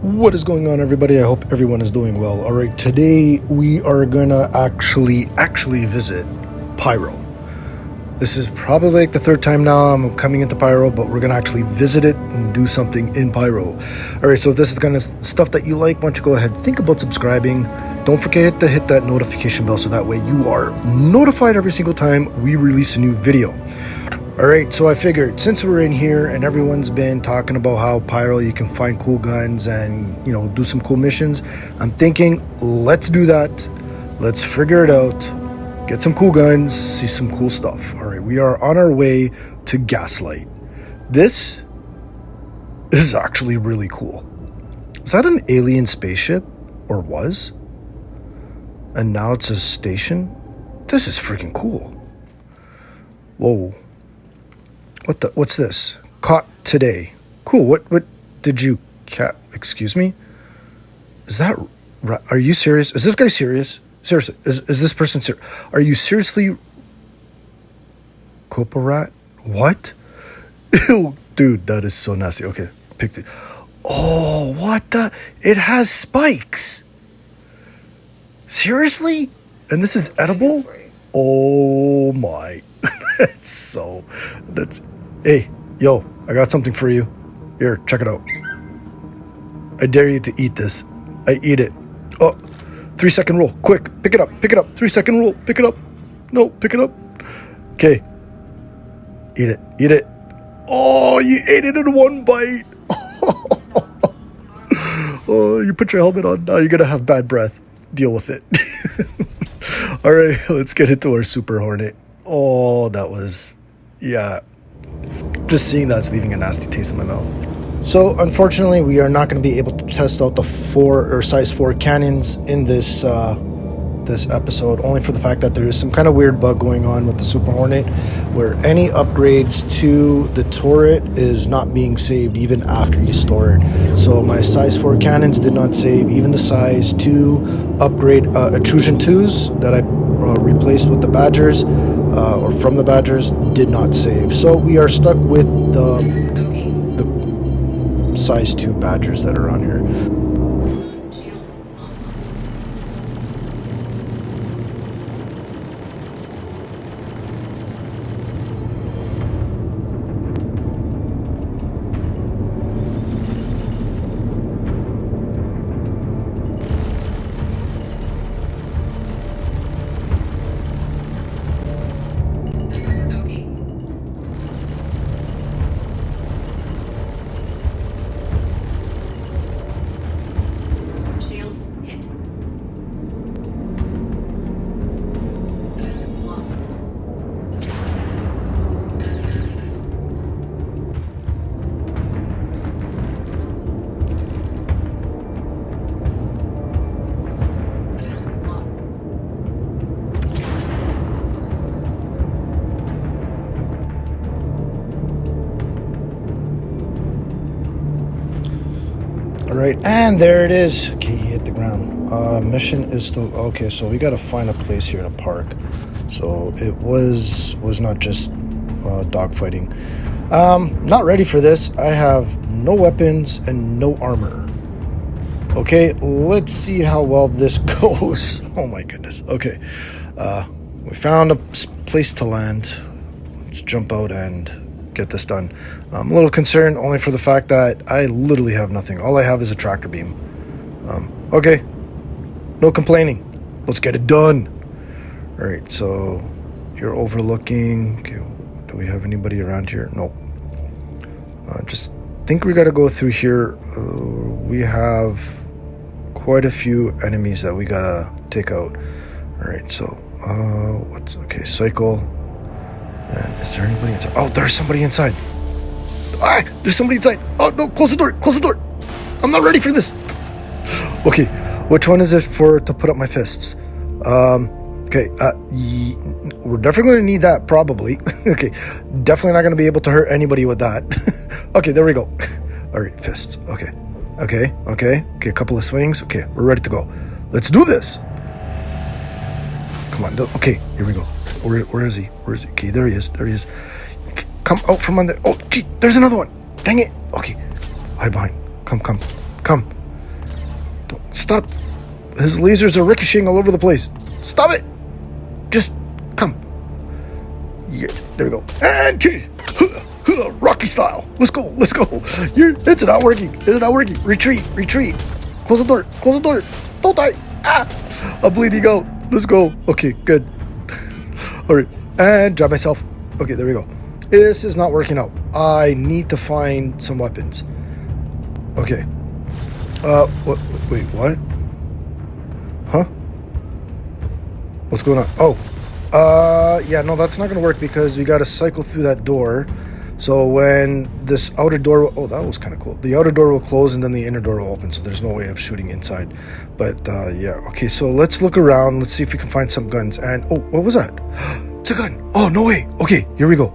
What is going on, everybody? I hope everyone is doing well. All right, today we are gonna actually visit Pyro. This is probably like the third time now I'm coming into Pyro, but we're gonna actually visit it and do something in Pyro. All right, so if this is the kind of stuff that you like, why don't you go ahead, think about subscribing. Don't forget to hit that notification bell so that way you are notified every single time we release a new video. All right, so I figured since we're in here and everyone's been talking about how Pyro you can find cool guns and, you know, do some cool missions, I'm thinking let's do that. Let's figure it out, get some cool guns, see some cool stuff. All right, we are on our way to Gaslight. This is actually really cool. Is that an alien spaceship, or was? And now it's a station? This is freaking cool. Whoa. What's this? Caught today. Cool. What did you excuse me? Is that right? Are you serious? Is this guy serious? Seriously, is this person serious? Are you seriously Coparat? What? Ew, dude, that is so nasty. Okay, picked it. Oh, what the? It has spikes. Seriously? And this is edible? Oh my. That's hey, yo, I got something for you. Here, check it out. I dare you to eat this. I eat it. Oh, 3-second rule. Quick, pick it up, 3-second rule, pick it up. No, pick it up. Okay. Eat it. Oh, you ate it in one bite. Oh, you put your helmet on, now you're gonna have bad breath. Deal with it. All right, let's get into our Super Hornet. Oh, that was, yeah. Just seeing that's leaving a nasty taste in my mouth. So, unfortunately, we are not going to be able to test out the size 4 cannons in this this episode, only for the fact that there is some kind of weird bug going on with the Super Hornet, where any upgrades to the turret is not being saved even after you store it. So my size 4 cannons did not save, even the size 2 upgrade Intrusion 2s that I replaced with the Badgers, or from the Badgers, did not save. So we are stuck with the size 2 Badgers that are on here. Right, and there it is. Okay, he hit the ground. Mission is still okay. So we got to find a place here to park. So it was not just dogfighting. Not ready for this. I have no weapons and no armor. Okay, let's see how well this goes. Oh my goodness. Okay, we found a place to land. Let's jump out and get this done. I'm a little concerned only for the fact that I literally have nothing. All I have is a tractor beam. Okay, no complaining. Let's get it done. All right, so you're overlooking. Okay, do we have anybody around here? No. Just think we got to go through here. We have quite a few enemies that we gotta take out. All right, so okay? Cycle. And is there anybody inside? Oh, there's somebody inside. Ah, there's somebody inside. Oh, no, close the door. I'm not ready for this. Okay, which one is it for to put up my fists? Okay, we're definitely going to need that, probably. Okay, definitely not going to be able to hurt anybody with that. Okay, there we go. All right, fists. Okay, a couple of swings. Okay, we're ready to go. Let's do this. Come on, okay, here we go. Where is he? Okay, there he is. Come out from under. Oh, gee, there's another one. Dang it. Okay, hide behind. Come. stop. His lasers are ricocheting all over the place. Stop it. Just come. Yeah, there we go. And Rocky style. Let's go. Let's go. It's not working. It's not working. Retreat. Retreat. Close the door. Close the door. Don't die. Ah. I'm bleeding out. Let's go. Okay, good. All right. And drop myself. Okay, there we go. This is not working out. I need to find some weapons. Okay. Wait, what? Huh? What's going on? Oh. Yeah, no, that's not going to work because we got to cycle through that door. So when this outer door... Oh, that was kind of cool. The outer door will close and then the inner door will open. So there's no way of shooting inside. But, yeah. Okay, so let's look around. Let's see if we can find some guns. And, oh, what was that? It's a gun. Oh, no way. Okay, here we go.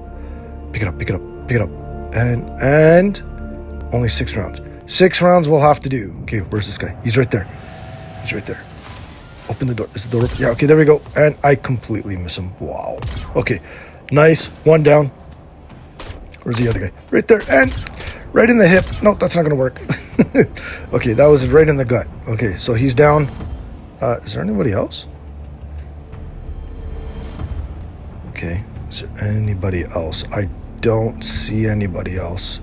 Pick it up, pick it up, pick it up. And only 6 rounds. 6 rounds we'll have to do. Okay, where's this guy? He's right there. He's right there. Open the door. Is the door open? Yeah, okay, there we go. And I completely miss him. Wow. Okay, nice. 1 down. Where's the other guy? Right there. And right in the hip. No, that's not going to work. Okay, that was right in the gut. Okay, so he's down. Is there anybody else? Okay, is there anybody else? I don't see anybody else.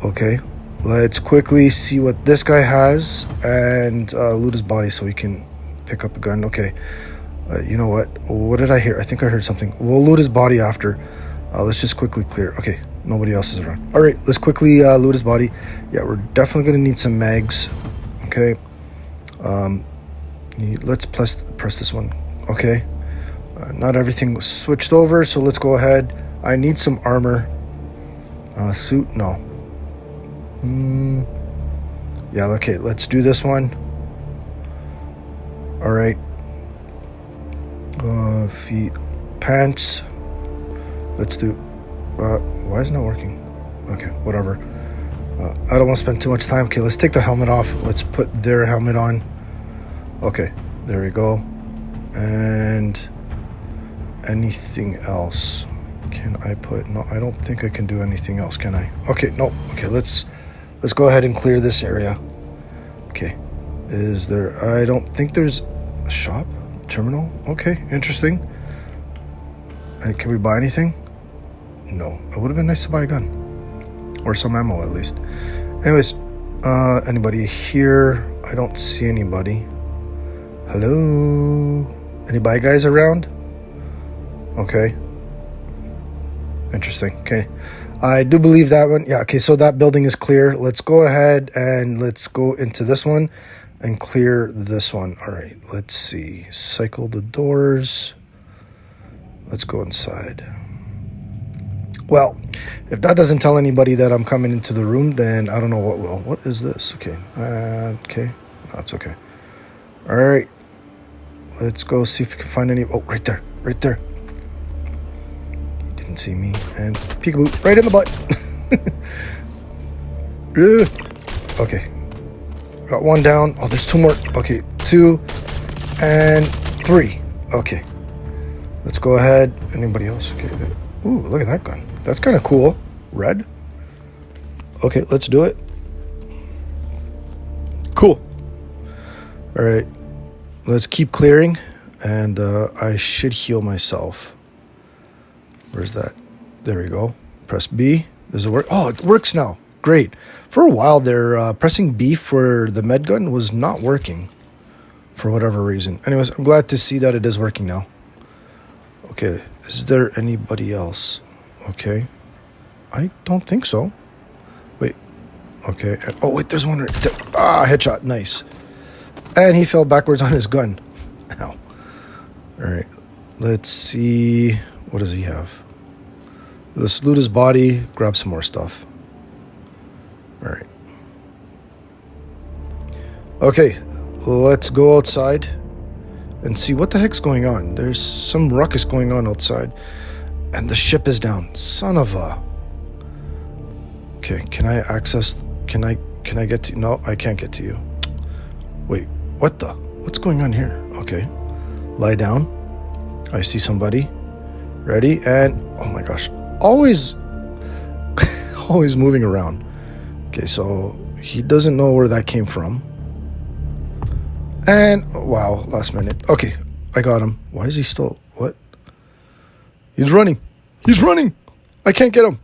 Okay, let's quickly see what this guy has and loot his body so we can pick up a gun. Okay, you know what? What did I hear? I think I heard something. We'll loot his body after. Let's just quickly clear. Okay, nobody else is around. All right, let's quickly loot his body. Yeah, we're definitely going to need some mags. Okay, let's press this one. Okay, not everything was switched over, so let's go ahead. I need some armor. Suit, no. Yeah, okay, let's do this one. All right. Feet, pants. Let's do. Why isn't it working? Okay, whatever. I don't want to spend too much time. Okay, let's take the helmet off. Let's put their helmet on. Okay, there we go. And anything else? Can I put? No, I don't think I can do anything else. Can I? Okay, no. Okay, let's go ahead and clear this area. Okay, is there? I don't think there's a shop terminal. Okay, interesting. Can we buy anything? No. It would have been nice to buy a gun or some ammo at least. Anyways, anybody here? I don't see anybody. Hello? Any buy guys around? Okay. Interesting. Okay. I do believe that one. Yeah, okay, so that building is clear. Let's go ahead and let's go into this one and clear this one. All right, let's see. Cycle the doors. Let's go inside. Well, if that doesn't tell anybody that I'm coming into the room, then I don't know what will. What is this? Okay. Okay. No, it's okay. All right. Let's go see if we can find any. Oh, right there. Right there. He didn't see me. And peekaboo. Right in the butt. Okay. Got 1 down. Oh, there's 2 more. Okay. 2 and 3. Okay. Let's go ahead. Anybody else? Okay. Ooh, look at that gun. That's kind of cool. Red. Okay, let's do it. Cool. All right. Let's keep clearing. And I should heal myself. Where's that? There we go. Press B. Does it work? Oh, it works now. Great. For a while there, pressing B for the med gun was not working. For whatever reason. Anyways, I'm glad to see that it is working now. Okay, is there anybody else? Okay, I don't think so. Wait, okay. Oh, wait, there's one right there. Ah, headshot, nice. And he fell backwards on his gun. Ow. All right, let's see. What does he have? Let's loot his body, grab some more stuff. All right. Okay, let's go outside and see what the heck's going on. There's some ruckus going on outside. And the ship is down. Son of a... Okay, can I access... Can I get to... No, I can't get to you. Wait, what the... What's going on here? Okay. Lie down. I see somebody. Ready? And... Oh my gosh. Always... always moving around. Okay, so... He doesn't know where that came from. And, wow, last minute. Okay, I got him. Why is he still, what? He's running. He's running. I can't get him.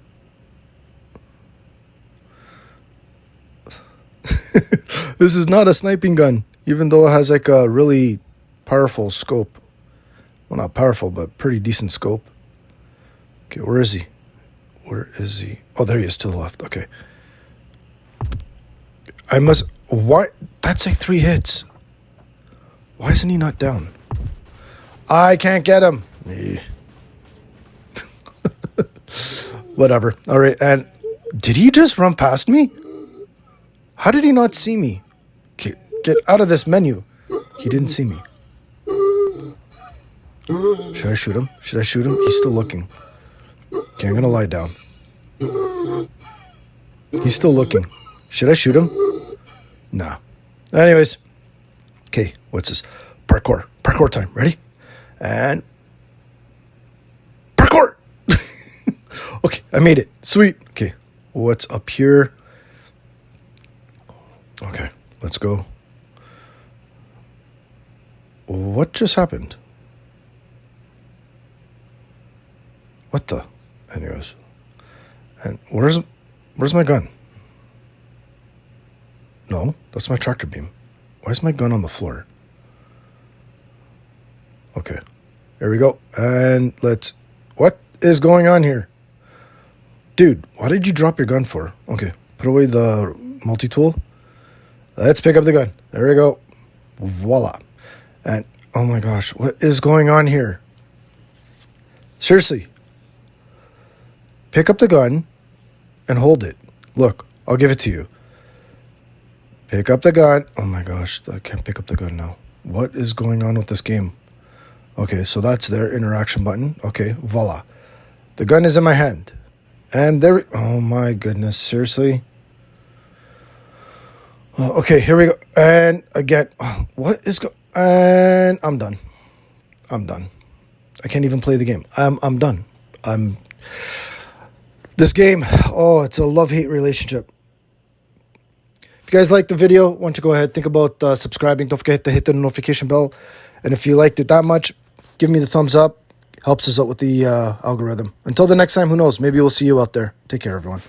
This is not a sniping gun, even though it has like a really powerful scope. Well, not powerful, but pretty decent scope. Okay, where is he? Where is he? Oh, there he is to the left. Okay. I must... Why? That's like 3 hits. Why isn't he not down? I can't get him. Whatever. All right, and did he just run past me? How did he not see me? Okay, get out of this menu. He didn't see me. Should I shoot him? Should I shoot him? He's still looking. Okay, I'm gonna lie down. He's still looking. Should I shoot him? Nah. Anyways. Okay, what's this? Parkour. Parkour time. Ready? And... Parkour! Okay, I made it. Sweet. Okay, what's up here? Okay, let's go. What just happened? What the? Anyways. And where's my gun? No, that's my tractor beam. Why is my gun on the floor? Okay. There we go. And let's... What is going on here? Dude, why did you drop your gun for? Okay, put away the multi-tool. Let's pick up the gun. There we go. Voila. And, oh my gosh, what is going on here? Seriously. Pick up the gun and hold it. Look, I'll give it to you. Pick up the gun. Oh my gosh, I can't pick up the gun now. What is going on with this game? Okay, so that's their interaction button. Okay, voila. The gun is in my hand. And there... Oh my goodness, seriously? Okay, here we go. And again, what is and I'm done. I'm done. I can't even play the game. I'm done. This game, oh, it's a love-hate relationship. If you guys liked the video, why don't you go ahead, think about subscribing. Don't forget to hit the notification bell. And if you liked it that much, give me the thumbs up. Helps us out with the algorithm. Until the next time, who knows? Maybe we'll see you out there. Take care, everyone.